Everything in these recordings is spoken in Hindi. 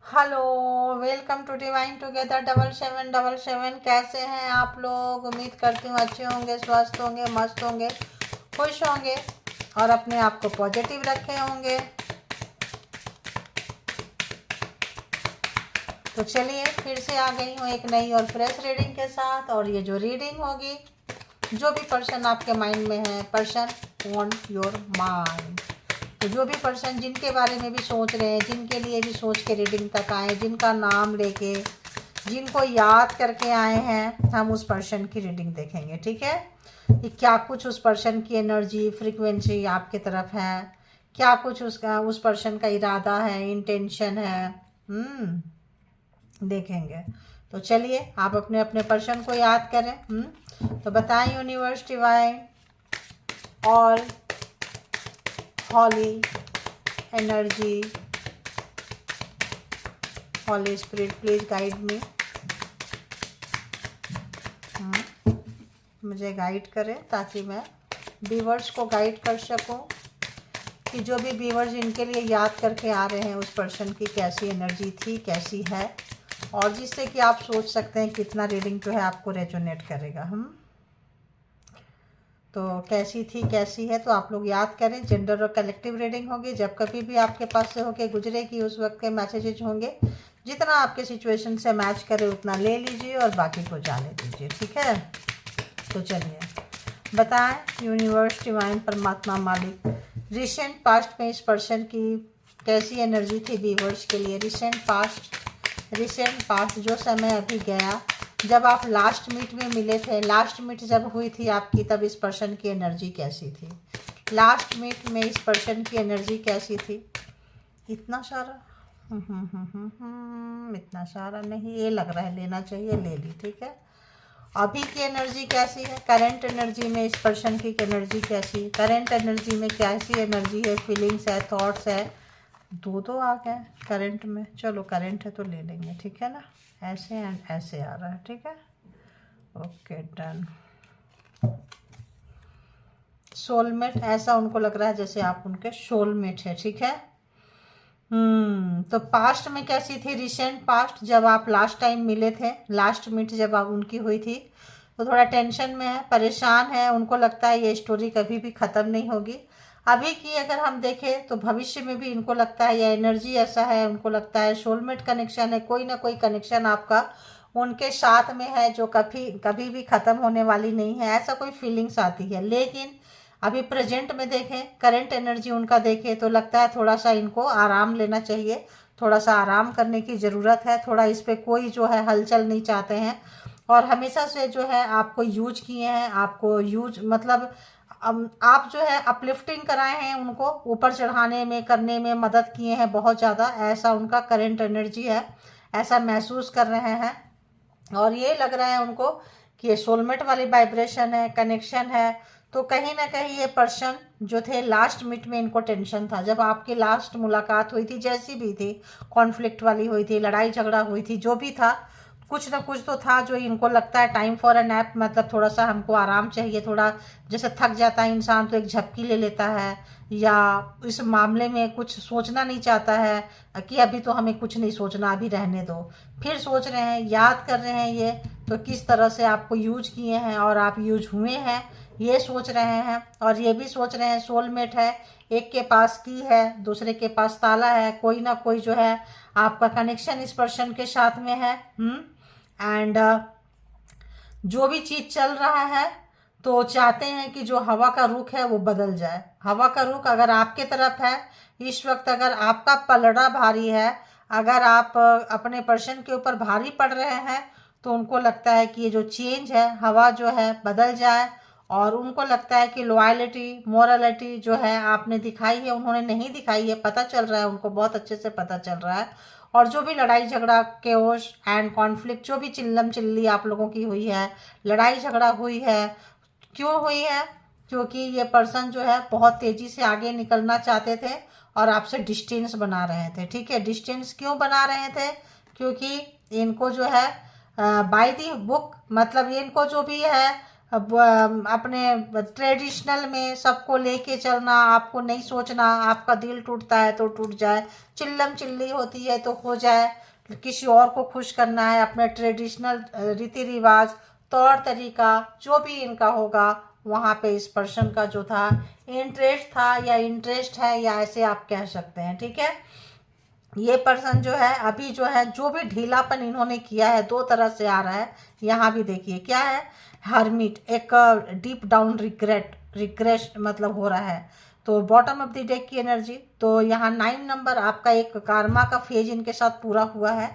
Hello, welcome to divine together 7777। कैसे हैं आप लोग? उम्मीद करती हूँ अच्छे होंगे, स्वस्थ होंगे, मस्त होंगे, खुश होंगे और अपने आप को पॉजिटिव रखे होंगे। तो चलिए फिर से आ गई हूँ एक नई और फ्रेश रीडिंग के साथ। और ये जो रीडिंग होगी, जो भी पर्सन आपके माइंड में है, पर्सन ऑन योर माइंड, तो जो भी पर्सन जिनके बारे में भी सोच रहे हैं, जिनके लिए भी सोच के रीडिंग तक आए, जिनका नाम लेके, जिनको याद करके आए हैं, हम उस पर्सन की रीडिंग देखेंगे। ठीक है, कि क्या कुछ उस पर्सन की एनर्जी फ्रीक्वेंसी आपके तरफ है, क्या कुछ उसका उस पर्सन का इरादा है, इंटेंशन है। देखेंगे। तो चलिए आप अपने अपने पर्सन को याद करें। तो बताएं universe divine all holy energy, holy spirit please guide me. मुझे गाइड करें ताकि मैं व्यूअर्स को गाइड कर सकूं कि जो भी व्यूअर्स इनके लिए याद करके आ रहे हैं उस पर्सन की कैसी एनर्जी थी, कैसी है, और जिससे कि आप सोच सकते हैं कितना रीडिंग जो है आपको रेजोनेट करेगा। तो कैसी थी, कैसी है, तो आप लोग याद करें। जेंडर और कलेक्टिव रीडिंग होगी। जब कभी भी आपके पास से होके गुजरेगी उस वक्त के मैसेजेज होंगे, जितना आपके सिचुएशन से मैच करे उतना ले लीजिए और बाकी को जाने दीजिए। ठीक है, तो चलिए बताएं यूनिवर्स डिवाइन परमात्मा मालिक, रिसेंट पास्ट में इस पर्सन की कैसी एनर्जी थी व्यूअर्स के लिए। रिसेंट पास्ट जो समय अभी गया, जब आप लास्ट मीट में मिले थे, लास्ट मीट जब हुई थी आपकी, तब इस पर्सन की एनर्जी कैसी थी? लास्ट मीट में इस पर्सन की एनर्जी कैसी थी? इतना सारा इतना सारा नहीं, ये लग रहा है लेना चाहिए, ले ली। ठीक है, अभी की एनर्जी कैसी है? करंट एनर्जी में इस पर्सन की एनर्जी कैसी? करंट एनर्जी में कैसी एनर्जी है, फीलिंग्स है, थॉट्स है? दो आ गए करंट में। चलो करंट है तो ले लेंगे। ठीक है ना, ऐसे एंड ऐसे आ रहा है। ठीक है, ओके डन। सोलमेट, ऐसा उनको लग रहा है जैसे आप उनके सोलमेट है। ठीक है, तो पास्ट में कैसी थी? रिसेंट पास्ट, जब आप लास्ट टाइम मिले थे, लास्ट मीट जब आप उनकी हुई थी, तो थोड़ा टेंशन में है, परेशान है। उनको लगता है ये स्टोरी कभी भी ख़त्म नहीं होगी। अभी की अगर हम देखें तो भविष्य में भी इनको लगता है, ये एनर्जी ऐसा है, उनको लगता है सोलमेट कनेक्शन है, कोई ना कोई कनेक्शन आपका उनके साथ में है जो कभी कभी भी ख़त्म होने वाली नहीं है, ऐसा कोई फीलिंग्स आती है। लेकिन अभी प्रेजेंट में देखें, करंट एनर्जी उनका देखें, तो लगता है थोड़ा सा इनको आराम लेना चाहिए, थोड़ा सा आराम करने की ज़रूरत है। थोड़ा इस पर कोई जो है हलचल नहीं चाहते हैं, और हमेशा से जो है आपको यूज किए हैं, आपको यूज मतलब आप जो है अपलिफ्टिंग कराए हैं, उनको ऊपर चढ़ाने में, करने में मदद किए हैं बहुत ज़्यादा। ऐसा उनका करंट एनर्जी है, ऐसा महसूस कर रहे हैं। और ये लग रहा है उनको कि ये सोलमेट वाली वाइब्रेशन है, कनेक्शन है। तो कहीं ना कहीं ये पर्सन जो थे, लास्ट मीट में इनको टेंशन था, जब आपकी लास्ट मुलाकात हुई थी, जैसी भी थी, कॉन्फ्लिक्ट वाली हुई थी, लड़ाई झगड़ा हुई थी, जो भी था, कुछ ना कुछ तो था जो इनको लगता है टाइम फॉर अ नैप, मतलब थोड़ा सा हमको आराम चाहिए। थोड़ा जैसे थक जाता है इंसान तो एक झपकी ले लेता है, या इस मामले में कुछ सोचना नहीं चाहता है कि अभी तो हमें कुछ नहीं सोचना, अभी रहने दो। फिर सोच रहे हैं, याद कर रहे हैं ये तो किस तरह से आपको यूज किए हैं और आप यूज हुए हैं, ये सोच रहे हैं। और ये भी सोच रहे हैं सोलमेट है, एक के पास की है, दूसरे के पास ताला है, कोई ना कोई जो है आपका कनेक्शन इस पर्सन के साथ में है। एंड जो भी चीज़ चल रहा है, तो चाहते हैं कि जो हवा का रुख है वो बदल जाए। हवा का रुख अगर आपके तरफ है इस वक्त, अगर आपका पलड़ा भारी है, अगर आप अपने पर्सन के ऊपर भारी पड़ रहे हैं, तो उनको लगता है कि ये जो चेंज है, हवा जो है बदल जाए। और उनको लगता है कि लॉयल्टी, मोरलिटी जो है आपने दिखाई है, उन्होंने नहीं दिखाई है, पता चल रहा है उनको, बहुत अच्छे से पता चल रहा है। और जो भी लड़ाई झगड़ा, केओस एंड कॉन्फ्लिक्ट, जो भी चिल्लम चिल्ली आप लोगों की हुई है, लड़ाई झगड़ा हुई है, क्यों हुई है? क्योंकि ये पर्सन जो है बहुत तेज़ी से आगे निकलना चाहते थे और आपसे डिस्टेंस बना रहे थे। ठीक है, डिस्टेंस क्यों बना रहे थे? क्योंकि इनको जो है बाय दी बुक, मतलब ये इनको जो भी है अब अपने ट्रेडिशनल में सबको लेके चलना, आपको नहीं सोचना आपका दिल टूटता है तो टूट जाए, चिल्लम चिल्ली होती है तो हो जाए, किसी और को खुश करना है, अपने ट्रेडिशनल रीति रिवाज तौर तरीका जो भी इनका होगा, वहाँ पे इस पर्सन का जो था इंटरेस्ट था या इंटरेस्ट है, या ऐसे आप कह सकते हैं। ठीक है, ये पर्सन जो है अभी जो है जो भी ढीलापन इन्होंने किया है दो तरह से आ रहा है। यहाँ भी देखिए क्या है, हर्मिट, एक डीप डाउन रिग्रेट मतलब हो रहा है। तो बॉटम ऑफ द डेक की एनर्जी, तो यहाँ 9 नंबर आपका एक कार्मा का फेज इनके साथ पूरा हुआ है,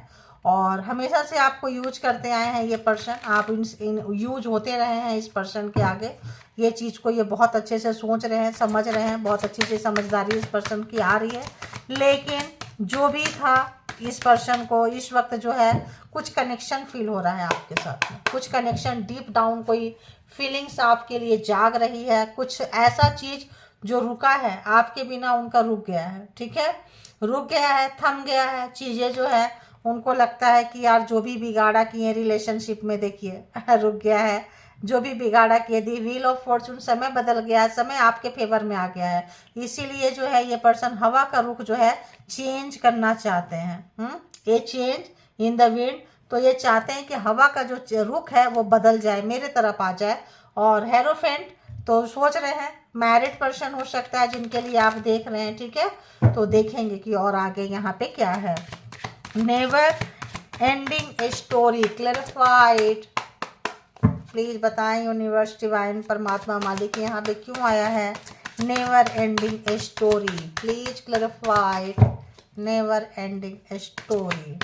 और हमेशा से आपको यूज करते आए हैं ये पर्सन, आप इन यूज होते रहे हैं इस पर्सन के आगे। ये चीज़ को ये बहुत अच्छे से सोच रहे हैं, समझ रहे हैं, बहुत अच्छी से समझदारी इस पर्सन की आ रही है। लेकिन जो भी था इस पर्सन को इस वक्त जो है कुछ कनेक्शन फील हो रहा है आपके साथ में, कुछ कनेक्शन डीप डाउन कोई फीलिंग्स आपके लिए जाग रही है, कुछ ऐसा चीज़ जो रुका है आपके बिना उनका रुक गया है। ठीक है, रुक गया है, थम गया है, चीज़ें जो है उनको लगता है कि यार जो भी बिगाड़ा किए रिलेशनशिप में देखिए रुक गया है, जो भी बिगाड़ा किए, दी व्हील ऑफ फॉर्चून, समय बदल गया है, समय आपके फेवर में आ गया है। इसीलिए जो है ये पर्सन हवा का रुख जो है चेंज करना चाहते हैं। ये चेंज इन द विंड, तो ये चाहते हैं कि हवा का जो रुख है वो बदल जाए, मेरे तरफ आ जाए। और हेरोफेंट तो सोच रहे हैं मैरिड पर्सन हो सकता है जिनके लिए आप देख रहे हैं। ठीक है, तो देखेंगे कि और आगे यहाँ पे क्या है। Never ending story clarified, please बताएं यूनिवर्स डिवाइन परमात्मा मालिक यहाँ पे क्यों आया है never ending story, please clarified never ending story.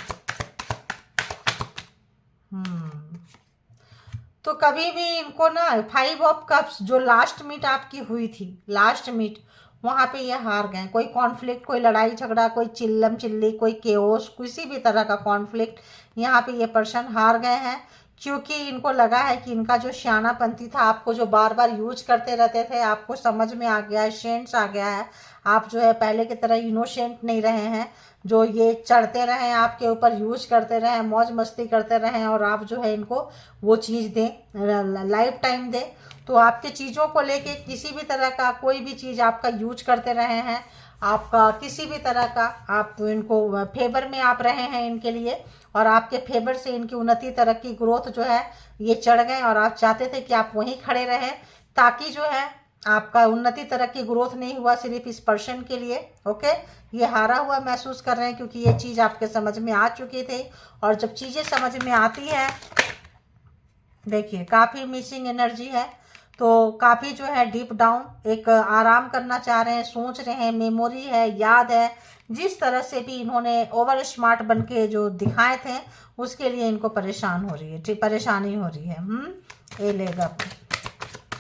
तो कभी भी इनको ना 5 ऑफ कप्स जो लास्ट मीट आपकी हुई थी, लास्ट मीट वहाँ पे ये हार गए। कोई कॉन्फ्लिक्ट, कोई लड़ाई झगड़ा, कोई चिल्लम चिल्ली, कोई केओस, किसी भी तरह का कॉन्फ्लिक्ट यहाँ पे ये पर्सन हार गए हैं, क्योंकि इनको लगा है कि इनका जो श्यानापंथी था, आपको जो बार बार यूज करते रहते थे, आपको समझ में आ गया है, सेंस आ गया है, आप जो है पहले की तरह इनोसेंट नहीं रहे हैं, जो ये चढ़ते रहे आपके ऊपर, यूज करते रहे, मौज मस्ती करते रहे, और आप जो है इनको वो चीज़ दें, लाइफ टाइम दें। तो आपके चीज़ों को लेके किसी भी तरह का कोई भी चीज़ आपका यूज करते रहे हैं, आपका किसी भी तरह का आप इनको फेवर में आप रहे हैं इनके लिए, और आपके फेवर से इनकी उन्नति तरक्की ग्रोथ जो है ये चढ़ गए, और आप चाहते थे कि आप वहीं खड़े रहें, ताकि जो है आपका उन्नति तरक्की ग्रोथ नहीं हुआ सिर्फ इस पर्सन के लिए। ओके, ये हारा हुआ महसूस कर रहे हैं क्योंकि ये चीज़ आपके समझ में आ चुकी थी, और जब चीज़ें समझ में आती है, देखिए काफ़ी मिसिंग एनर्जी है, तो काफ़ी जो है डीप डाउन एक आराम करना चाह रहे हैं, सोच रहे हैं, मेमोरी है, याद है, जिस तरह से भी इन्होंने ओवर स्मार्ट बन के जो दिखाए थे उसके लिए इनको परेशानी हो रही है। ये लेगा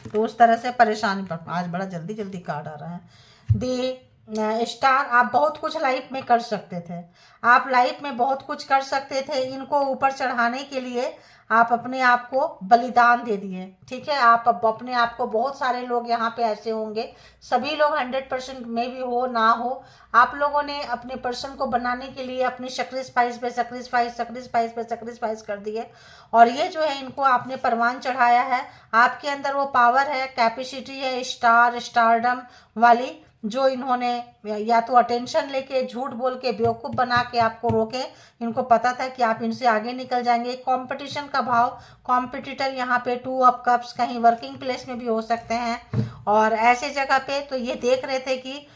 तो उस तरह से परेशानी पर, आज बड़ा जल्दी जल्दी कार्ड आ रहा है। दी स्टार, आप बहुत कुछ लाइफ में कर सकते थे, आप लाइफ में बहुत कुछ कर सकते थे, इनको ऊपर चढ़ाने के लिए आप अपने आप को बलिदान दे दिए। ठीक है, आप अपने आप को, बहुत सारे लोग यहाँ पे ऐसे होंगे, सभी लोग 100% में भी हो ना हो, आप लोगों ने अपने पर्सन को बनाने के लिए अपनी सैक्रिफाइस पे सैक्रिफाइस कर दिए, और ये जो है इनको आपने परवान चढ़ाया है। आपके अंदर वो पावर है, कैपेसिटी है, स्टारडम वाली, जो इन्होंने या तो अटेंशन लेके झूठ बोल के बेवकूफ़ बना के आपको रोके। इनको पता था कि आप इनसे आगे निकल जाएंगे। कंपटीशन का भाव, कॉम्पिटिटर यहाँ पे 2 ऑफ कप्स, कहीं वर्किंग प्लेस में भी हो सकते हैं, और ऐसे जगह पे तो ये देख रहे थे कि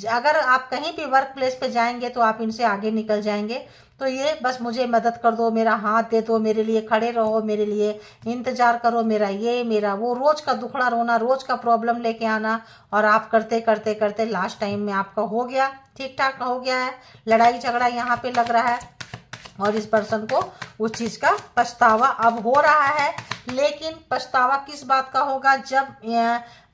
अगर आप कहीं भी वर्क प्लेस पे जाएंगे तो आप इनसे आगे निकल जाएंगे। तो ये बस मुझे मदद कर दो, मेरा हाथ दे दो, मेरे लिए खड़े रहो, मेरे लिए इंतजार करो, मेरा ये मेरा वो, रोज का दुखड़ा रोना, रोज का प्रॉब्लम लेके आना, और आप करते करते करते लास्ट टाइम में आपका हो गया, ठीक ठाक हो गया है। लड़ाई झगड़ा यहाँ पे लग रहा है, और इस पर्सन को उस चीज़ का पछतावा अब हो रहा है। लेकिन पछतावा किस बात का होगा, जब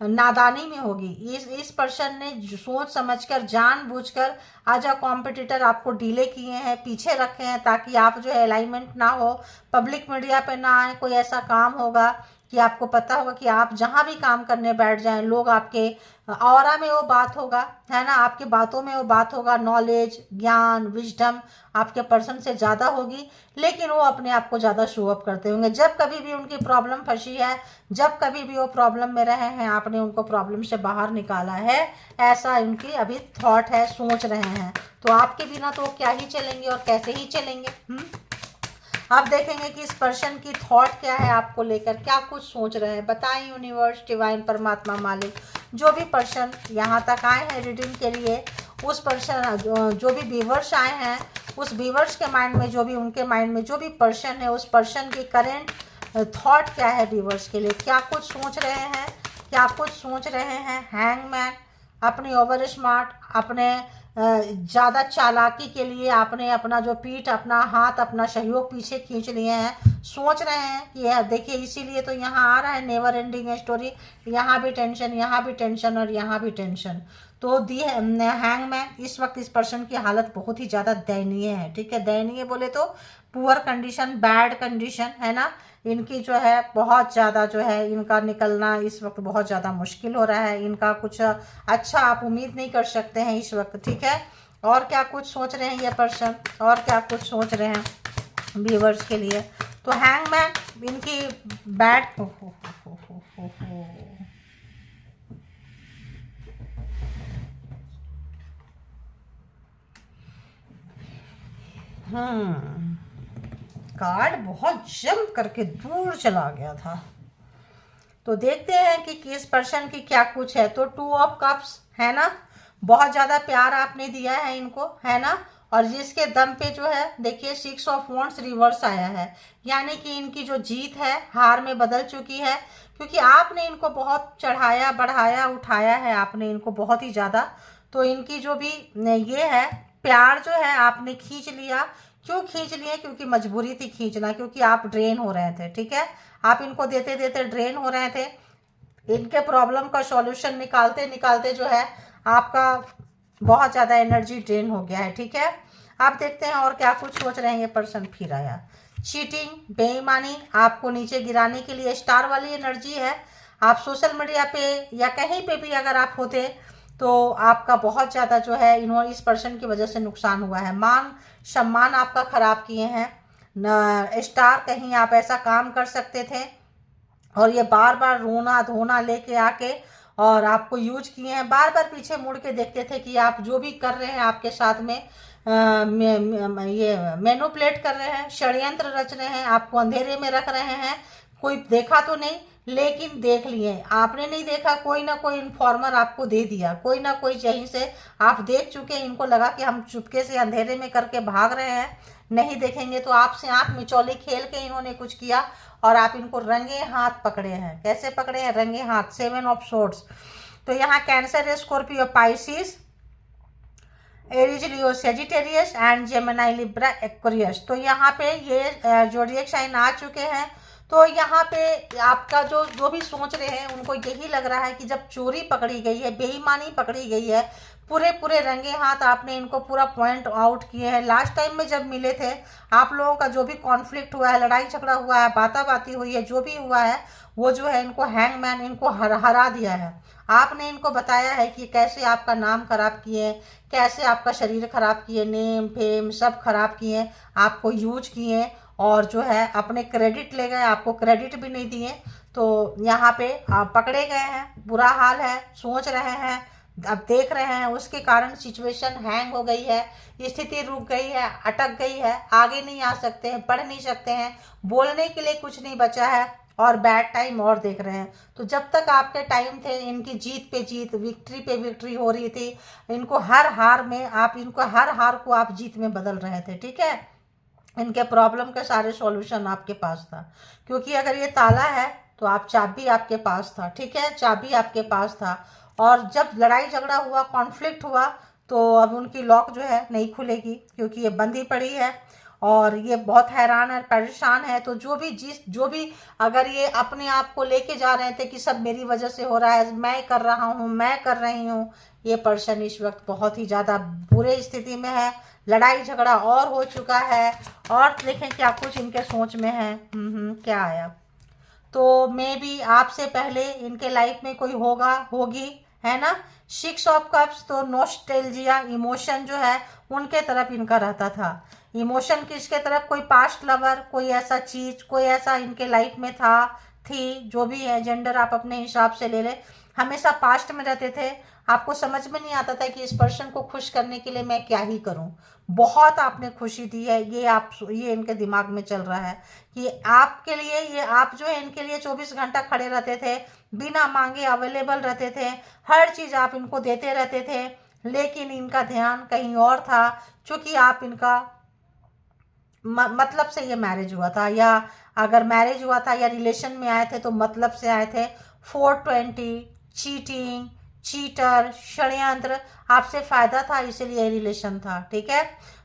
नादानी में होगी। इस पर्सन ने सोच समझकर, जानबूझकर आज कॉम्पिटिटर आपको डीले किए हैं, पीछे रखे हैं, ताकि आप जो है अलाइनमेंट ना हो, पब्लिक मीडिया पे ना आए। कोई ऐसा काम होगा कि आपको पता होगा कि आप जहाँ भी काम करने बैठ जाएं, लोग आपके ऑरा में वो बात होगा, है ना, आपकी बातों में वो बात होगा, नॉलेज, ज्ञान, विजडम आपके पर्सन से ज़्यादा होगी, लेकिन वो अपने आप को ज़्यादा शो अप करते होंगे। जब कभी भी उनकी प्रॉब्लम फंसी है, जब कभी भी वो प्रॉब्लम में रहे हैं, आपने उनको प्रॉब्लम से बाहर निकाला है, ऐसा उनकी अभी थॉट है, सोच रहे हैं। तो आपके बिना तो वो क्या ही चलेंगे और कैसे ही चलेंगे। आप देखेंगे कि इस पर्सन की थॉट क्या है, आपको लेकर क्या कुछ सोच रहे हैं। बताएं यूनिवर्स, डिवाइन, परमात्मा, मालिक, जो भी पर्सन यहाँ तक आए हैं रीडिंग के लिए, उस पर्सन जो भी व्यूअर्स आए हैं, उस व्यूअर्स के माइंड में, जो भी उनके माइंड में जो भी पर्सन है, उस पर्सन की करेंट थॉट क्या है व्यूअर्स के लिए, क्या कुछ सोच रहे हैं, क्या कुछ सोच रहे हैं। हैंगमैन, अपनी ओवर स्मार्ट, अपने ज़्यादा चालाकी के लिए आपने अपना जो पीठ, अपना हाथ, अपना सहयोग पीछे खींच लिए हैं, सोच रहे हैं कि यह देखिए, इसीलिए तो यहाँ आ रहा है नेवर एंडिंग स्टोरी, यहाँ भी टेंशन, यहाँ भी टेंशन और यहाँ भी टेंशन। तो दी हैंगमैन, इस वक्त इस पर्सन की हालत बहुत ही ज़्यादा दयनीय है, ठीक है। दयनीय बोले तो पुअर कंडीशन, बैड कंडीशन, है ना, इनकी जो है बहुत ज़्यादा जो है, इनका निकलना इस वक्त बहुत ज़्यादा मुश्किल हो रहा है। इनका कुछ अच्छा आप उम्मीद नहीं कर सकते हैं इस वक्त, ठीक है। और क्या कुछ सोच रहे हैं ये पर्सन, और क्या कुछ सोच रहे हैं व्यूअर्स के लिए। तो हैंगमैन, इनकी बैड कार्ड बहुत जंप करके दूर चला गया था। तो देखते हैं कि किस पर्सन की क्या कुछ है। तो 2 ऑफ कप्स, है ना, बहुत ज़्यादा प्यार आपने दिया है इनको, है ना, और जिसके दम पे जो है देखिए 6 ऑफ वॉन्ड्स रिवर्स आया है, यानी कि इनकी जो जीत है हार में बदल चुकी है, क्योंकि आपने इनको बहुत चढ़ाया, बढ़ाया, उठाया है आपने इनको बहुत ही ज़्यादा। तो इनकी जो भी ये है प्यार जो है आपने खींच लिया। क्यों खींच लिए? क्योंकि मजबूरी थी खींचना, क्योंकि आप ड्रेन हो रहे थे, ठीक है। आप इनको देते देते ड्रेन हो रहे थे। इनके प्रॉब्लम का सॉल्यूशन निकालते निकालते जो है आपका बहुत ज़्यादा एनर्जी ड्रेन हो गया है, ठीक है। आप देखते हैं और क्या कुछ सोच रहे हैं ये पर्सन। फिर आया चीटिंग, बेईमानी, आपको नीचे गिराने के लिए स्टार वाली एनर्जी है। आप सोशल मीडिया पे या कहीं पे भी अगर आप होते तो आपका बहुत ज़्यादा जो है इन्होंने इस पर्सन की वजह से नुकसान हुआ है। मान सम्मान आपका ख़राब किए हैं न, स्टार कहीं आप ऐसा काम कर सकते थे और ये बार बार रोना धोना लेके आके और आपको यूज किए हैं। बार बार पीछे मुड़ के देखते थे कि आप जो भी कर रहे हैं आपके साथ में ये मैनिपुलेट कर रहे हैं, षड्यंत्र रच रहे हैं, आपको अंधेरे में रख रहे हैं। कोई देखा तो नहीं, लेकिन देख लिए। आपने नहीं देखा, कोई ना कोई इन्फॉर्मर आपको दे दिया, कोई ना कोई यहीं से आप देख चुके। इनको लगा कि हम चुपके से अंधेरे में करके भाग रहे हैं, नहीं देखेंगे, तो आपसे आंख मिचौली खेल के इन्होंने कुछ किया और आप इनको रंगे हाथ पकड़े हैं। कैसे पकड़े हैं? रंगे हाथ। 7 ऑफ सोर्ड्स। तो यहाँ cancer, Scorpio, Pisces, Aries, Leo, Sagittarius and Gemini, Libra, Aquarius. तो यहाँ पे ये जोडिएक साइन आ चुके हैं। तो यहाँ पे आपका जो भी सोच रहे हैं उनको यही लग रहा है कि जब चोरी पकड़ी गई है, बेईमानी पकड़ी गई है, पूरे रंगे हाथ आपने इनको पूरा पॉइंट आउट किए हैं। लास्ट टाइम में जब मिले थे आप लोगों का जो भी कॉन्फ्लिक्ट हुआ है, लड़ाई झगड़ा हुआ है, बाताबाती हुई है, जो भी हुआ है वो जो है इनको हैंगमैन इनको हरा दिया है। आपने इनको बताया है कि कैसे आपका नाम खराब किए, कैसे आपका शरीर खराब किए, नेम फेम सब खराब किए, आपको यूज किए और जो है अपने क्रेडिट ले गए, आपको क्रेडिट भी नहीं दिए। तो यहाँ पे आप पकड़े गए हैं, बुरा हाल है, सोच रहे हैं, अब देख रहे हैं, उसके कारण सिचुएशन हैंग हो गई है, स्थिति रुक गई है, अटक गई है, आगे नहीं आ सकते हैं, बढ़ नहीं सकते हैं, बोलने के लिए कुछ नहीं बचा है और बैड टाइम और देख रहे हैं। तो जब तक आपके टाइम थे इनकी जीत पे जीत, विक्ट्री पे विक्ट्री हो रही थी, इनको हर हार में आप इनको हर हार को आप जीत में बदल रहे थे, ठीक है। इनके प्रॉब्लम के सारे सॉल्यूशन आपके पास था, क्योंकि अगर ये ताला है तो आप चाबी आपके पास था, ठीक है, चाबी आपके पास था। और जब लड़ाई झगड़ा हुआ, कॉन्फ्लिक्ट हुआ, तो अब उनकी लॉक जो है नहीं खुलेगी, क्योंकि ये बंदी पड़ी है और ये बहुत हैरान है, परेशान है। तो जो भी अगर ये अपने आप को लेके जा रहे थे कि सब मेरी वजह से हो रहा है, मैं कर रहा हूँ, मैं कर रही हूँ, ये पर्सन इस वक्त बहुत ही ज़्यादा बुरे स्थिति में है। लड़ाई झगड़ा और हो चुका है। और देखें क्या कुछ इनके सोच में है। क्या आया? तो मे बी आपसे पहले इनके लाइफ में कोई होगा, होगी, है ना। 6 ऑफ कप्स, तो नॉस्टैल्जिया, इमोशन जो है उनके तरफ इनका रहता था। इमोशन किसके तरफ? कोई पास्ट लवर, कोई ऐसा चीज, कोई ऐसा इनके लाइफ में था, थी, जो भी है, जेंडर आप अपने हिसाब से ले ले, हमेशा पास्ट में रहते थे। आपको समझ में नहीं आता था कि इस पर्सन को खुश करने के लिए मैं क्या ही करूं। बहुत आपने खुशी दी है, ये इनके दिमाग में चल रहा है कि आपके लिए, ये आप जो है इनके लिए 24 घंटा खड़े रहते थे, बिना मांगे अवेलेबल रहते थे, हर चीज आप इनको देते रहते थे, लेकिन इनका ध्यान कहीं और था। क्योंकि आप इनका मतलब से ये मैरिज हुआ था, या अगर मैरिज हुआ था या रिलेशन में आए थे तो मतलब से आए थे। 420, चीटिंग, चीटर, षड्यंत्र, आपसे फायदा था, इसीलिए रिलेशन था, ठीक है।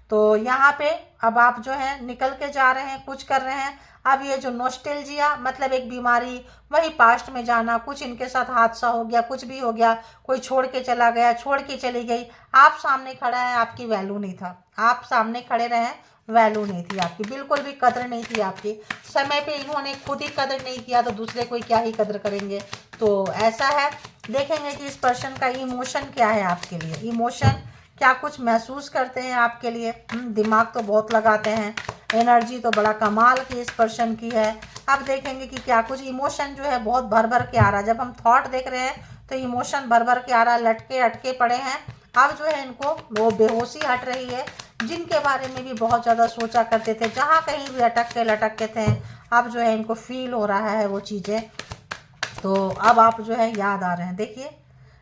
तो यहाँ पे अब आप जो है निकल के जा रहे हैं, कुछ कर रहे हैं। अब ये जो नॉस्टैल्जिया मतलब एक बीमारी, वही पास्ट में जाना, कुछ इनके साथ हादसा हो गया, कुछ भी हो गया, कोई छोड़ के चला गया, छोड़ के चली गई, आप सामने खड़ा है, आपकी वैल्यू नहीं था, आप सामने खड़े रहे, वैल्यू नहीं थी आपकी, बिल्कुल भी कदर नहीं थी आपकी। समय पे इन्होंने खुद ही कदर नहीं किया तो दूसरे कोई क्या ही कदर करेंगे। तो ऐसा है, देखेंगे कि इस पर्सन का इमोशन क्या है आपके लिए, इमोशन क्या कुछ महसूस करते हैं आपके लिए। दिमाग तो बहुत लगाते हैं, एनर्जी तो बड़ा कमाल की इस पर्सन की है। अब देखेंगे कि क्या कुछ इमोशन जो है बहुत भर भर के आ रहा है। जब हम थॉट देख रहे हैं तो इमोशन भर भर के आ रहा है, लटके अटके पड़े हैं। अब जो है इनको वो बेहोशी हट रही है, जिनके बारे में भी बहुत ज़्यादा सोचा करते थे, जहाँ कहीं भी अटक के लटक के थे, अब जो है इनको फील हो रहा है वो चीज़ें। तो अब आप जो है याद आ रहे हैं। देखिए,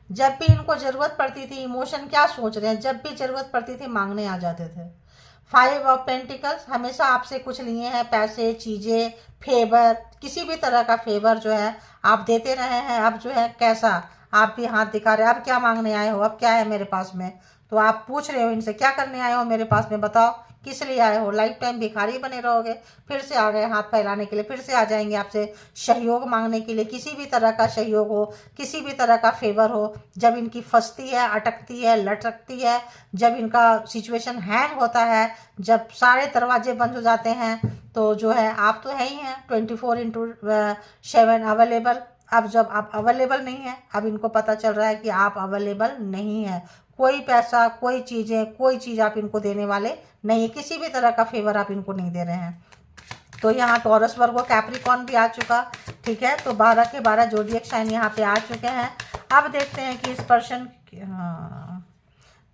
जब भी इनको ज़रूरत पड़ती थी, इमोशन क्या सोच रहे हैं, जब भी ज़रूरत पड़ती थी मांगने आ जाते थे। 5 ऑफ पेंटिकल्स, हमेशा आपसे कुछ लिए हैं, पैसे, चीज़ें, फेवर, किसी भी तरह का फेवर जो है आप देते रहे हैं। अब जो है कैसा आप भी हाथ दिखा रहे हैं, अब क्या मांगने आए हो, अब क्या है मेरे पास में। तो आप पूछ रहे हो इनसे, क्या करने आए हो मेरे पास में, बताओ किस लिए आए हो। लाइफ टाइम भिखारी बने रहोगे, फिर से आ गए हाथ फैलाने के लिए, फिर से आ जाएंगे आपसे सहयोग मांगने के लिए, किसी भी तरह का सहयोग हो, किसी भी तरह का फेवर हो। जब इनकी फंसती है, अटकती है, लटकती है, जब इनका सिचुएशन हैंग होता है, जब सारे दरवाजे बंद हो जाते हैं, तो जो है आप तो है ही हैं 24/7 अवेलेबल। अब जब आप अवेलेबल नहीं है, अब इनको पता चल रहा है कि आप अवेलेबल नहीं है। कोई पैसा, कोई चीज़ें, कोई चीज़ आप इनको देने वाले नहीं, किसी भी तरह का फेवर आप इनको नहीं दे रहे हैं। तो यहाँ टॉरस, वर्गो, कैप्रिकॉर्न भी आ चुका, ठीक है। तो 12 के 12 जोडिएक साइन यहाँ पे आ चुके हैं। अब देखते हैं कि इस पर्सन, हाँ,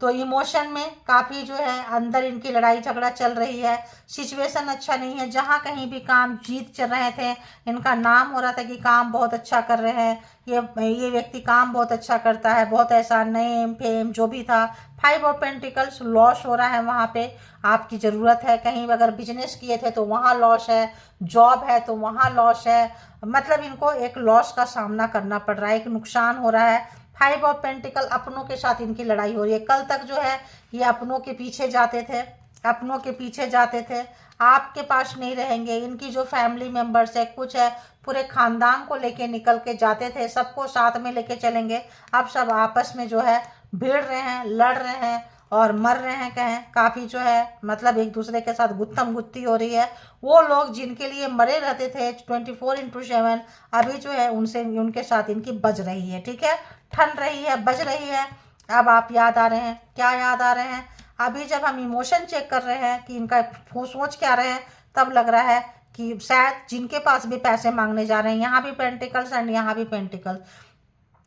तो इमोशन में काफ़ी जो है अंदर इनकी लड़ाई झगड़ा चल रही है, सिचुएशन अच्छा नहीं है। जहाँ कहीं भी काम जीत चल रहे थे, इनका नाम हो रहा था कि काम बहुत अच्छा कर रहे हैं, ये व्यक्ति काम बहुत अच्छा करता है, बहुत ऐसा नेम फेम जो भी था। 5 ऑफ पेंटिकल्स, लॉस हो रहा है वहाँ पे, आपकी ज़रूरत है। कहीं अगर बिजनेस किए थे तो वहाँ लॉस है, जॉब है तो वहाँ लॉस है, मतलब इनको एक लॉस का सामना करना पड़ रहा है, एक नुकसान हो रहा है। 5 ऑफ पेंटिकल, अपनों के साथ इनकी लड़ाई हो रही है। कल तक जो है ये अपनों के पीछे जाते थे, अपनों के पीछे जाते थे, आपके पास नहीं रहेंगे। इनकी जो फैमिली मेंबर्स है, कुछ है, पूरे खानदान को लेके निकल के जाते थे, सबको साथ में लेके चलेंगे। अब सब आपस में जो है भिड़ रहे हैं, लड़ रहे हैं और मर रहे हैं, कहें काफ़ी जो है मतलब एक दूसरे के साथ गुत्थम गुत्ती हो रही है। वो लोग जिनके लिए मरे रहते थे 24/7, अभी जो है उनसे, उनके साथ इनकी बज रही है, ठीक है, ठन रही है, बज रही है। अब आप याद आ रहे हैं, क्या याद आ रहे हैं। अभी जब हम इमोशन चेक कर रहे हैं कि इनका सोच क्या रहे हैं, तब लग रहा है कि शायद जिनके पास भी पैसे मांगने जा रहे हैं, यहाँ भी पेंटिकल्स एंड यहाँ भी पेंटिकल्स।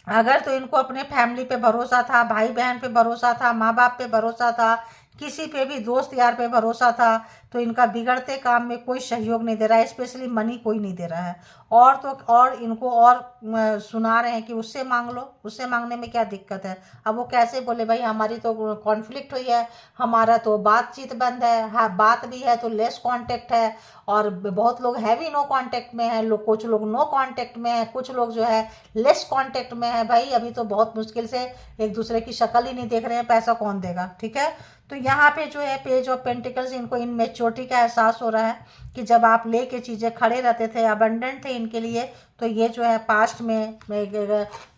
अगर तो इनको अपने फैमिली पे भरोसा था, भाई बहन पे भरोसा था, माँ बाप पे भरोसा था, किसी पे भी दोस्त यार पे भरोसा था, तो इनका बिगड़ते काम में कोई सहयोग नहीं दे रहा है, स्पेशली मनी कोई नहीं दे रहा है। और तो और इनको और सुना रहे हैं कि उससे मांग लो, उससे मांगने में क्या दिक्कत है। अब वो कैसे बोले, भाई हमारी तो कॉन्फ्लिक्ट हुई है, हमारा तो बातचीत बंद है, हाँ बात भी है तो लेस कांटेक्ट है, और बहुत लोग हैवी नो कांटेक्ट में है, लोग कुछ लोग नो कांटेक्ट में है, कुछ लोग जो है लेस कांटेक्ट में है। भाई अभी तो बहुत मुश्किल से एक दूसरे की शक्ल ही नहीं देख रहे हैं, पैसा कौन देगा, ठीक है। तो यहाँ पे जो है पेज ऑफ पेंटिकल्स, इनको इन मेच्योरिटी का एहसास हो रहा है कि जब आप लेके चीज़ें खड़े रहते थे, अबंडेंट थे इनके लिए, तो ये जो है पास्ट में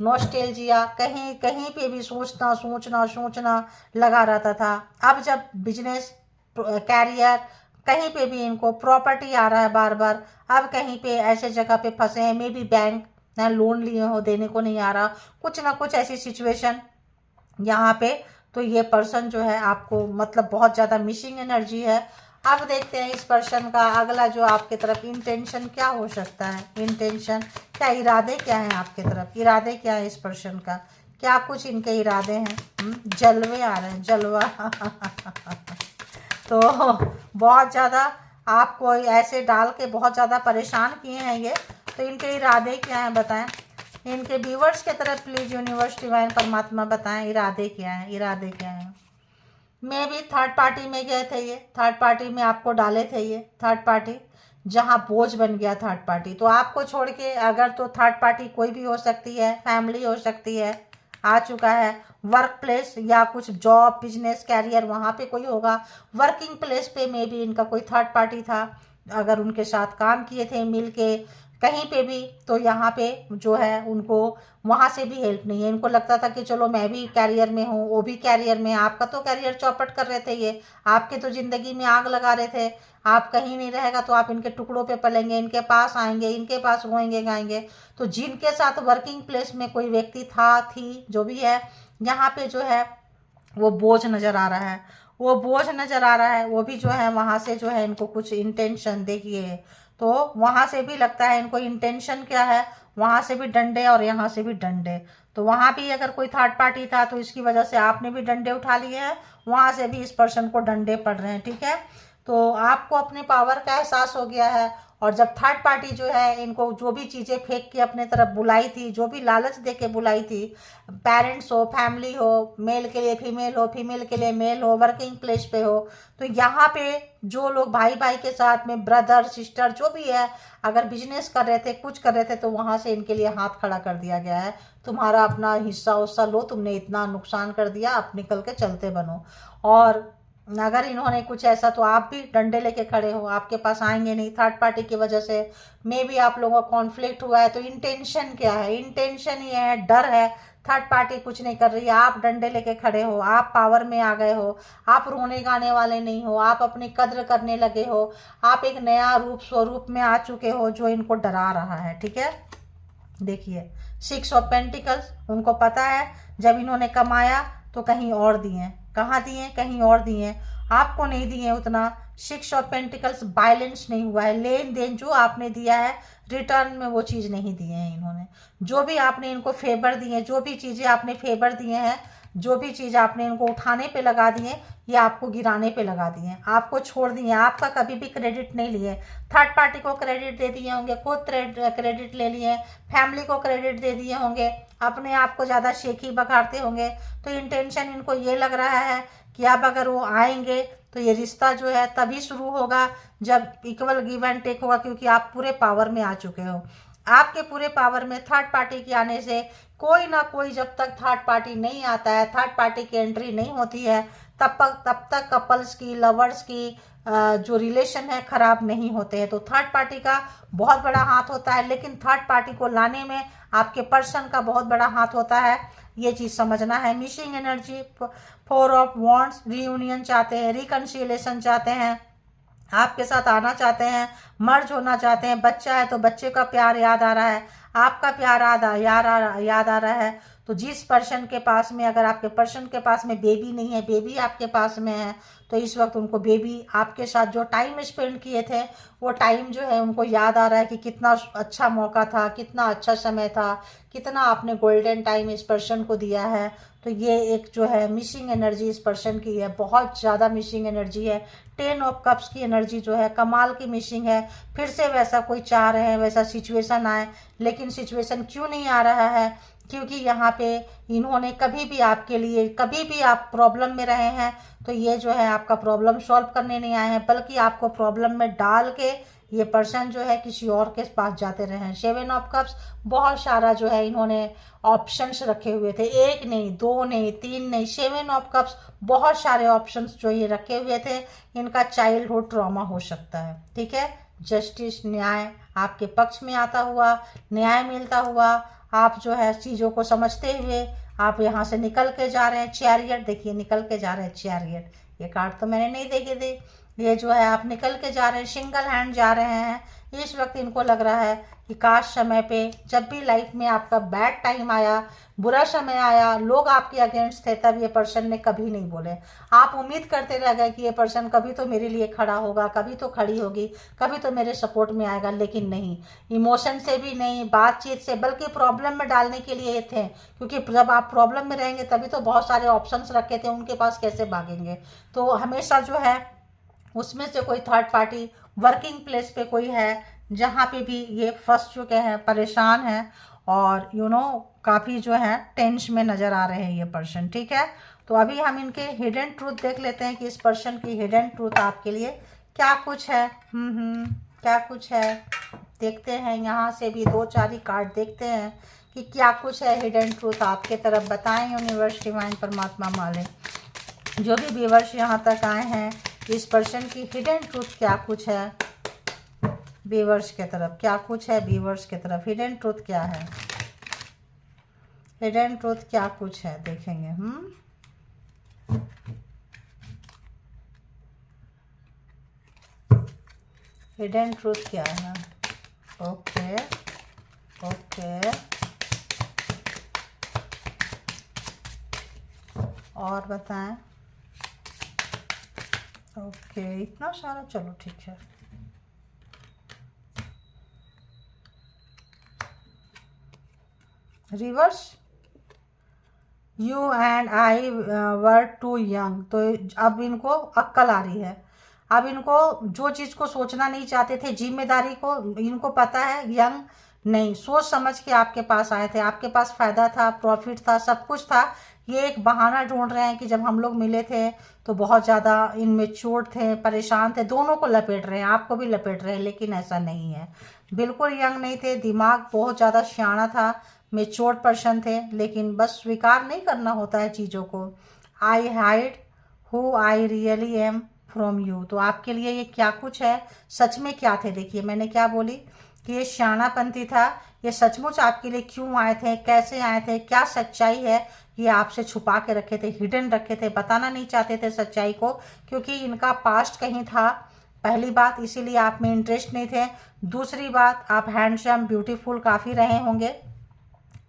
नॉस्टैल्जिया, कहीं कहीं पे भी सोचना सोचना सोचना लगा रहता था। अब जब बिजनेस, कैरियर, कहीं पे भी इनको प्रॉपर्टी आ रहा है बार बार, अब कहीं पे ऐसे जगह पे फंसे हैं, मे बी बैंक ना लोन लिए हो, देने को नहीं आ रहा, कुछ ना कुछ ऐसी सिचुएशन यहाँ पे। तो ये पर्सन जो है आपको मतलब बहुत ज़्यादा मिसिंग एनर्जी है। अब देखते हैं इस पर्सन का अगला जो आपके तरफ इंटेंशन क्या हो सकता है। इंटेंशन क्या, इरादे क्या हैं आपके तरफ, इरादे क्या है इस पर्सन का, क्या कुछ इनके इरादे हैं। जलवे आ रहे हैं, जलवा तो बहुत ज़्यादा आपको ऐसे डाल के बहुत ज़्यादा परेशान किए हैं ये। तो इनके इरादे क्या हैं बताएं। इनके व्यूवर्स के तरफ प्लीज यूनिवर्स डिवाइन परमात्मा बताएं इरादे क्या हैं, इरादे क्या हैं। मे भी थर्ड पार्टी में गए थे ये, थर्ड पार्टी में आपको डाले थे ये, थर्ड पार्टी जहां बोझ बन गया थर्ड पार्टी। तो आपको छोड़ के अगर, तो थर्ड पार्टी कोई भी हो सकती है, फैमिली हो सकती है, आ चुका है। वर्क प्लेस या कुछ जॉब बिजनेस कैरियर वहाँ पे कोई होगा, वर्किंग प्लेस पे मे भी इनका कोई थर्ड पार्टी था, अगर उनके साथ काम किए थे मिल के कहीं पे भी, तो यहाँ पे जो है उनको वहाँ से भी हेल्प नहीं है। इनको लगता था कि चलो मैं भी कैरियर में हूँ, वो भी कैरियर में, आपका तो कैरियर चौपट कर रहे थे ये, आपके तो ज़िंदगी में आग लगा रहे थे। आप कहीं नहीं रहेगा तो आप इनके टुकड़ों पे पलेंगे, इनके पास आएंगे, इनके पास रोएंगे गाएंगे। तो जिनके साथ वर्किंग प्लेस में कोई व्यक्ति था, थी, जो भी है, यहाँ पे जो है वो बोझ नज़र आ रहा है, वो बोझ नज़र आ रहा है। वो भी जो है वहाँ से जो है इनको कुछ इंटेंशन देखिए, तो वहाँ से भी लगता है इनको इंटेंशन क्या है, वहाँ से भी डंडे और यहाँ से भी डंडे। तो वहाँ भी अगर कोई थर्ड पार्टी था तो इसकी वजह से आपने भी डंडे उठा लिए हैं, वहाँ से भी इस पर्सन को डंडे पड़ रहे हैं। ठीक है, तो आपको अपने पावर का एहसास हो गया है। और जब थर्ड पार्टी जो है इनको जो भी चीज़ें फेंक के अपने तरफ बुलाई थी, जो भी लालच दे के बुलाई थी, पेरेंट्स हो, फैमिली हो, मेल के लिए फीमेल हो, फीमेल के लिए मेल हो, वर्किंग प्लेस पे हो, तो यहाँ पे जो लोग भाई भाई के साथ में ब्रदर सिस्टर जो भी है, अगर बिजनेस कर रहे थे, कुछ कर रहे थे, तो वहाँ से इनके लिए हाथ खड़ा कर दिया गया है। तुम्हारा अपना हिस्सा उस्सा लो, तुमने इतना नुकसान कर दिया, आप निकल के चलते बनो। और अगर इन्होंने कुछ ऐसा, तो आप भी डंडे लेके खड़े हो, आपके पास आएंगे नहीं थर्ड पार्टी की वजह से। मे भी आप लोगों का कॉन्फ्लिक्ट हुआ है, तो इंटेंशन क्या है, इंटेंशन ये है, डर है, थर्ड पार्टी कुछ नहीं कर रही है, आप डंडे लेके खड़े हो, आप पावर में आ गए हो, आप रोने गाने वाले नहीं हो, आप अपनी कद्र करने लगे हो, आप एक नया रूप स्वरूप में आ चुके हो जो इनको डरा रहा है। ठीक है, देखिए 6 ऑफ पेंटिकल्स, उनको पता है जब इन्होंने कमाया तो कहीं और दिए, कहाँ दिए, कहीं और दिए, आपको नहीं दिए उतना। 6 ऑफ पेंटिकल्स बैलेंस नहीं हुआ है, लेन देन जो आपने दिया है रिटर्न में वो चीज़ नहीं दिए हैं इन्होंने। जो भी आपने इनको फेवर दिए, जो भी चीज़ें आपने फेवर दिए हैं, जो भी चीज़ आपने इनको उठाने पे लगा दिए, ये आपको गिराने पे लगा दिए, आपको छोड़ दिए, आपका कभी भी क्रेडिट नहीं लिए। थर्ड पार्टी को क्रेडिट दे दिए होंगे, खुद क्रेडिट ले लिए, फैमिली को क्रेडिट दे दिए होंगे, अपने आप को ज़्यादा शेखी बघाड़ते होंगे। तो इंटेंशन इनको ये लग रहा है कि अब अगर वो आएंगे तो ये रिश्ता जो है तभी शुरू होगा जब इक्वल गिव एंड टेक होगा, क्योंकि आप पूरे पावर में आ चुके हो। आपके पूरे पावर में थर्ड पार्टी के आने से कोई ना कोई, जब तक थर्ड पार्टी नहीं आता है, थर्ड पार्टी की एंट्री नहीं होती है, तब तक कपल्स की, लवर्स की जो रिलेशन है खराब नहीं होते हैं। तो थर्ड पार्टी का बहुत बड़ा हाथ होता है, लेकिन थर्ड पार्टी को लाने में आपके पर्सन का बहुत बड़ा हाथ होता है, ये चीज़ समझना है। Missing energy, 4 of wands, reunion चाहते हैं, रिकन्सिलेशन चाहते हैं, आपके साथ आना चाहते हैं, मर्ज होना चाहते हैं। बच्चा है तो बच्चे का प्यार याद आ रहा है, आपका प्यार याद आ रहा है। तो जिस पर्सन के पास में, अगर आपके पर्सन के पास में बेबी नहीं है, बेबी आपके पास में है, तो इस वक्त उनको बेबी आपके साथ जो टाइम स्पेंड किए थे, वो टाइम जो है उनको याद आ रहा है कि कितना अच्छा मौका था, कितना अच्छा समय था, कितना आपने गोल्डन टाइम इस पर्सन को दिया है। तो ये एक जो है मिसिंग एनर्जी इस पर्सन की है, बहुत ज़्यादा मिसिंग एनर्जी है। 10 ऑफ कप्स की एनर्जी जो है कमाल की मिसिंग है। फिर से वैसा कोई चाह रहे हैं, वैसा सिचुएशन आए, लेकिन सिचुएशन क्यों नहीं आ रहा है, क्योंकि यहाँ पे इन्होंने कभी भी आपके लिए, कभी भी आप प्रॉब्लम में रहे हैं तो ये जो है आपका प्रॉब्लम सॉल्व करने नहीं आए हैं, बल्कि आपको प्रॉब्लम में डाल के ये पर्सन जो है किसी और के पास जाते रहे हैं। 7 ऑफ कप्स, बहुत सारा जो है इन्होंने ऑप्शंस रखे हुए थे, 1 नहीं, 2 नहीं, 3 नहीं, 7 ऑफ कप्स, बहुत सारे ऑप्शंस जो ये रखे हुए थे। इनका चाइल्डहुड ट्रॉमा हो सकता है। ठीक है, जस्टिस, न्याय आपके पक्ष में आता हुआ, न्याय मिलता हुआ, आप जो है चीज़ों को समझते हुए आप यहाँ से निकल के जा रहे हैं। चैरियट देखिए, निकल के जा रहे हैं चैरियट, ये कार्ड तो मैंने नहीं देखे थे। ये जो है आप निकल के जा रहे हैं, सिंगल हैंड जा रहे हैं। इस वक्त इनको लग रहा है कि काश समय पे, जब भी लाइफ में आपका बैड टाइम आया, बुरा समय आया, लोग आपके अगेंस्ट थे, तब ये पर्सन ने कभी नहीं बोले। आप उम्मीद करते रह गए कि ये पर्सन कभी तो मेरे लिए खड़ा होगा, कभी तो खड़ी होगी, कभी तो मेरे सपोर्ट में आएगा, लेकिन नहीं, इमोशन से भी नहीं, बातचीत से, बल्कि प्रॉब्लम में डालने के लिए ये थे। क्योंकि जब आप प्रॉब्लम में रहेंगे तभी तो बहुत सारे ऑप्शंस रखे थे, उनके पास कैसे भागेंगे। तो हमेशा जो है उसमें से कोई थर्ड पार्टी वर्किंग प्लेस पे कोई है जहाँ पे भी ये फंस चुके हैं, परेशान हैं, और काफ़ी जो है टेंशन में नज़र आ रहे हैं ये पर्सन। ठीक है, तो अभी हम इनके हिडन ट्रूथ देख लेते हैं कि इस पर्सन की हिडन ट्रूथ आपके लिए क्या कुछ है। क्या कुछ है देखते हैं। यहाँ से भी 2-4 ही कार्ड देखते हैं कि क्या कुछ है हिडन ट्रूथ आपके तरफ। बताएं यूनिवर्स, डिवाइन, परमात्मा, मालिक, जो भी व्यूअर्स यहाँ तक आए हैं, इस पर्सन की हिडन ट्रूथ क्या कुछ है व्यूअर्स के तरफ, क्या कुछ है व्यूअर्स के तरफ, हिडन ट्रूथ क्या है, हिडन ट्रूथ क्या कुछ है, देखेंगे। हिडन ट्रूथ क्या है। ओके ओके, और बताएं। ओके, इतना सारा, चलो ठीक है। Reverse, you and I were too young. तो अब इनको अक्ल आ रही है। अब इनको जो चीज़ को सोचना नहीं चाहते थे, जिम्मेदारी को, इनको पता है यंग नहीं, सोच समझ के आपके पास आए थे। आपके पास फ़ायदा था, प्रॉफिट था, सब कुछ था। ये एक बहाना ढूंढ रहे हैं कि जब हम लोग मिले थे तो बहुत ज़्यादा इनमेच्योर थे, परेशान थे, दोनों को लपेट रहे हैं, आपको भी लपेट रहे हैं, लेकिन ऐसा नहीं है। बिल्कुल यंग नहीं थे, दिमाग बहुत ज़्यादा सियाना था, मेच्योर पर्सन थे, लेकिन बस स्वीकार नहीं करना होता है चीज़ों को। आई hide who I really am from you. तो आपके लिए ये क्या कुछ है, सच में क्या थे। देखिए मैंने क्या बोली कि ये सियानापंथी था, ये सचमुच आपके लिए क्यों आए थे, कैसे आए थे, क्या सच्चाई है, ये आपसे छुपा के रखे थे, हिडन रखे थे, बताना नहीं चाहते थे सच्चाई को, क्योंकि इनका पास्ट कहीं था, पहली बात, इसीलिए आप में इंटरेस्ट नहीं थे। दूसरी बात, आप हैंडसम, ब्यूटीफुल काफ़ी रहे होंगे,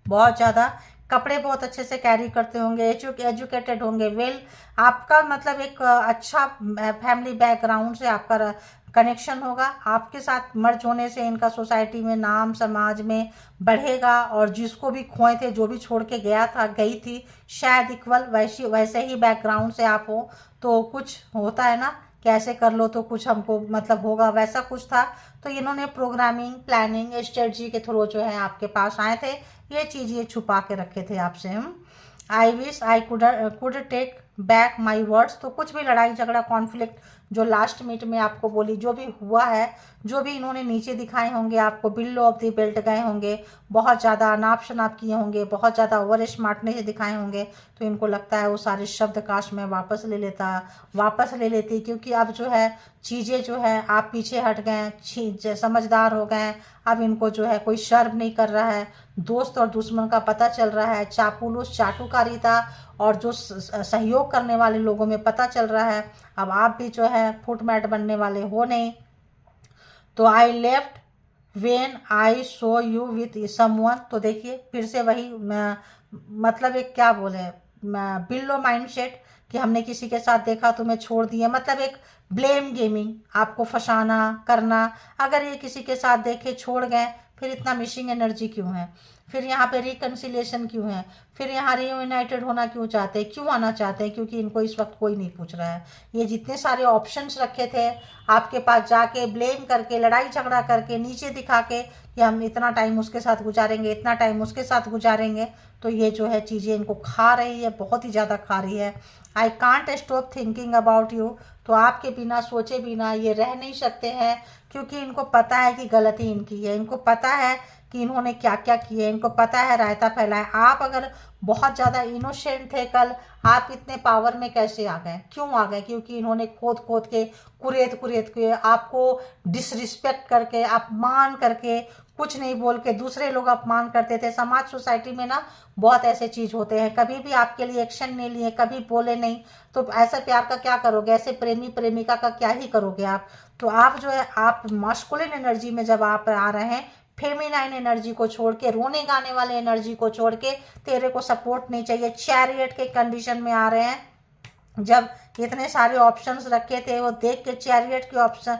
बहुत ज़्यादा, कपड़े बहुत अच्छे से कैरी करते होंगे, एजुकेटेड होंगे, वेल, आपका मतलब एक अच्छा फैमिली बैकग्राउंड से आपका कनेक्शन होगा। आपके साथ मर्ज होने से इनका सोसाइटी में नाम, समाज में बढ़ेगा, और जिसको भी खोए थे, जो भी छोड़ के गया था, गई थी, शायद इक्वल वैसे ही बैकग्राउंड से आप हो, तो कुछ होता है ना, कैसे कर लो तो कुछ हमको मतलब होगा, वैसा कुछ था। तो इन्होंने प्रोग्रामिंग, प्लानिंग, स्ट्रेटजी के थ्रू जो है आपके पास आए थे, ये चीज़ ये छुपा के रखे थे आपसे। हम I wish I could take back my words. तो कुछ भी लड़ाई झगड़ा, कॉन्फ्लिक्ट जो लास्ट मीट में आपको बोली, जो भी हुआ है, जो भी इन्होंने नीचे दिखाए होंगे आपको, बिलो ऑफ द बेल्ट गए होंगे, बहुत ज़्यादा अनाप शनाप किए होंगे, बहुत ज़्यादा ओवर स्मार्टनेस से दिखाए होंगे, तो इनको लगता है वो सारे शब्द काश मैं वापस ले लेती, क्योंकि अब जो है चीज़ें जो है आप पीछे हट गए, समझदार हो गए। अब इनको जो है कोई शर्म नहीं कर रहा है, दोस्त और दुश्मन का पता चल रहा है, चापलूस चाटुकारिता और जो सहयोग करने वाले लोगों में पता चल रहा है। अब आप भी जो है फुटमैट बनने वाले हो नहीं। तो I left when I so you with someone. तो देखिए फिर से वही मतलब एक क्या बोले, बिल्लो माइंडसेट कि हमने किसी के साथ देखा तो मैं छोड़ दिया, मतलब एक ब्लेम गेमिंग, आपको फंसाना करना। अगर ये किसी के साथ देखे छोड़ गए, फिर इतना मिसिंग एनर्जी क्यों है, फिर यहाँ पे रिकन्सिलेशन क्यों है, फिर यहाँ रीयूनाइटेड होना क्यों चाहते हैं, क्यों आना चाहते हैं, क्योंकि इनको इस वक्त कोई नहीं पूछ रहा है। ये जितने सारे ऑप्शंस रखे थे आपके पास, जाके ब्लेम करके, लड़ाई झगड़ा करके, नीचे दिखा के कि हम इतना टाइम उसके साथ गुजारेंगे, इतना टाइम उसके साथ गुजारेंगे, तो ये जो है चीज़ें इनको खा रही है, बहुत ही ज़्यादा खा रही है। I can't stop thinking about you. तो आपके बिना सोचे बिना ये रह नहीं सकते हैं, क्योंकि इनको पता है कि गलती इनकी है, इनको पता है कि इन्होंने क्या क्या किए, इनको पता है रायता फैलाए। आप अगर बहुत ज़्यादा इनोसेंट थे कल, आप इतने पावर में कैसे आ गए? क्यों आ गए? क्योंकि इन्होंने खोद खोद के, कुरेद कुरेद के, आपको डिसरिस्पेक्ट करके, अपमान करके, कुछ नहीं बोल के, दूसरे लोग अपमान करते थे। समाज सोसाइटी में ना बहुत ऐसे चीज होते हैं, कभी भी आपके लिए एक्शन नहीं लिए, कभी बोले नहीं, तो ऐसे प्यार का क्या करोगे? ऐसे प्रेमी प्रेमिका का क्या ही करोगे आप? तो आप जो है, आप मास्कुलिन एनर्जी में जब आप आ रहे हैं, फेमिनाइन एनर्जी को छोड़ के, रोने गाने वाले एनर्जी को छोड़ के, तेरे को सपोर्ट नहीं चाहिए, चैरियट के कंडीशन में आ रहे हैं। जब इतने सारे ऑप्शंस रखे थे, वो देख के चैरियट के ऑप्शन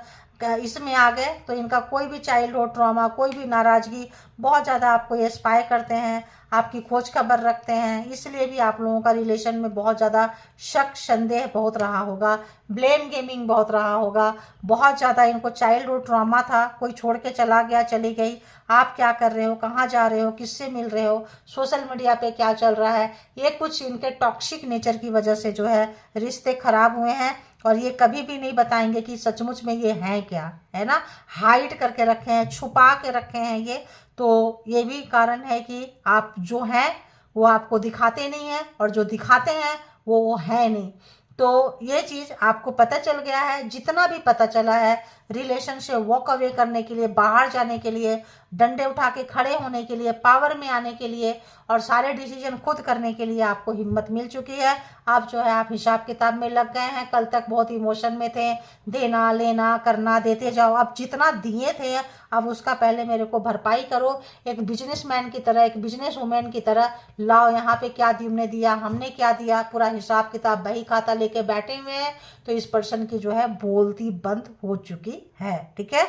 इसमें आ गए, तो इनका कोई भी चाइल्डहुड ट्रॉमा, कोई भी नाराजगी, बहुत ज़्यादा आपको ये स्पाई करते हैं, आपकी खोज खबर रखते हैं, इसलिए भी आप लोगों का रिलेशन में बहुत ज़्यादा शक संदेह बहुत रहा होगा, ब्लेम गेमिंग बहुत रहा होगा, बहुत ज़्यादा इनको चाइल्डहुड ट्रॉमा था, कोई छोड़ के चला गया, चली गई, आप क्या कर रहे हो, कहाँ जा रहे हो, किससे मिल रहे हो, सोशल मीडिया पे क्या चल रहा है, ये कुछ इनके टॉक्सिक नेचर की वजह से जो है रिश्ते खराब हुए हैं। और ये कभी भी नहीं बताएंगे कि सचमुच में ये हैं क्या, है ना, हाइड करके रखे हैं, छुपा के रखे हैं ये। तो ये भी कारण है कि आप जो हैं वो आपको दिखाते नहीं हैं, और जो दिखाते हैं वो है नहीं। तो ये चीज़ आपको पता चल गया है, जितना भी पता चला है, रिलेशन से वॉक अवे करने के लिए, बाहर जाने के लिए, डंडे उठा के खड़े होने के लिए, पावर में आने के लिए, और सारे डिसीजन खुद करने के लिए आपको हिम्मत मिल चुकी है। आप जो है, आप हिसाब किताब में लग गए हैं। कल तक बहुत इमोशन में थे, देना लेना करना, देते जाओ। अब जितना दिए थे, अब उसका पहले मेरे को भरपाई करो, एक बिजनेसमैन की तरह, एक बिजनेस वुमेन की तरह। लाओ यहाँ पे क्या तुमने दिया, हमने क्या दिया, पूरा हिसाब किताब बही खाता लेके बैठे हुए हैं। तो इस पर्सन की जो है बोलती बंद हो चुकी है, ठीक है।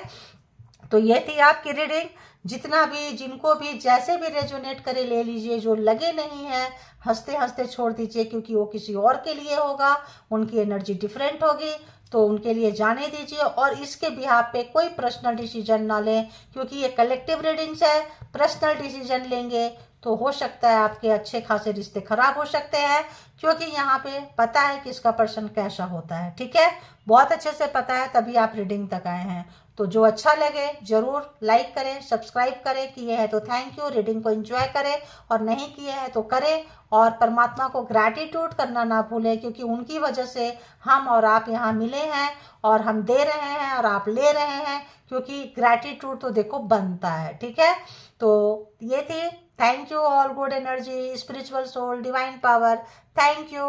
तो ये थी आपकी रीडिंग। जितना भी, जिनको भी जैसे भी रेजोनेट करे ले लीजिए, जो लगे नहीं है हंसते हंसते छोड़ दीजिए, क्योंकि वो किसी और के लिए होगा, उनकी एनर्जी डिफरेंट होगी, तो उनके लिए जाने दीजिए। और इसके बिहाफ पे कोई पर्सनल डिसीजन ना लें, क्योंकि ये कलेक्टिव रीडिंग्स है। पर्सनल डिसीजन लेंगे तो हो सकता है आपके अच्छे खासे रिश्ते खराब हो सकते हैं, क्योंकि यहाँ पे पता है कि इसका पर्सन कैसा होता है, ठीक है, बहुत अच्छे से पता है, तभी आप रीडिंग तक आए हैं। तो जो अच्छा लगे जरूर लाइक करें, सब्सक्राइब करें, किए हैं तो थैंक यू, रीडिंग को एंजॉय करें, और नहीं किए हैं तो करें। और परमात्मा को ग्रैटिट्यूड करना ना भूलें, क्योंकि उनकी वजह से हम और आप यहाँ मिले हैं, और हम दे रहे हैं और आप ले रहे हैं, क्योंकि ग्रैटिट्यूड तो देखो बनता है, ठीक है। तो ये थी, thank you all, good energy, spiritual soul, divine power, thank you.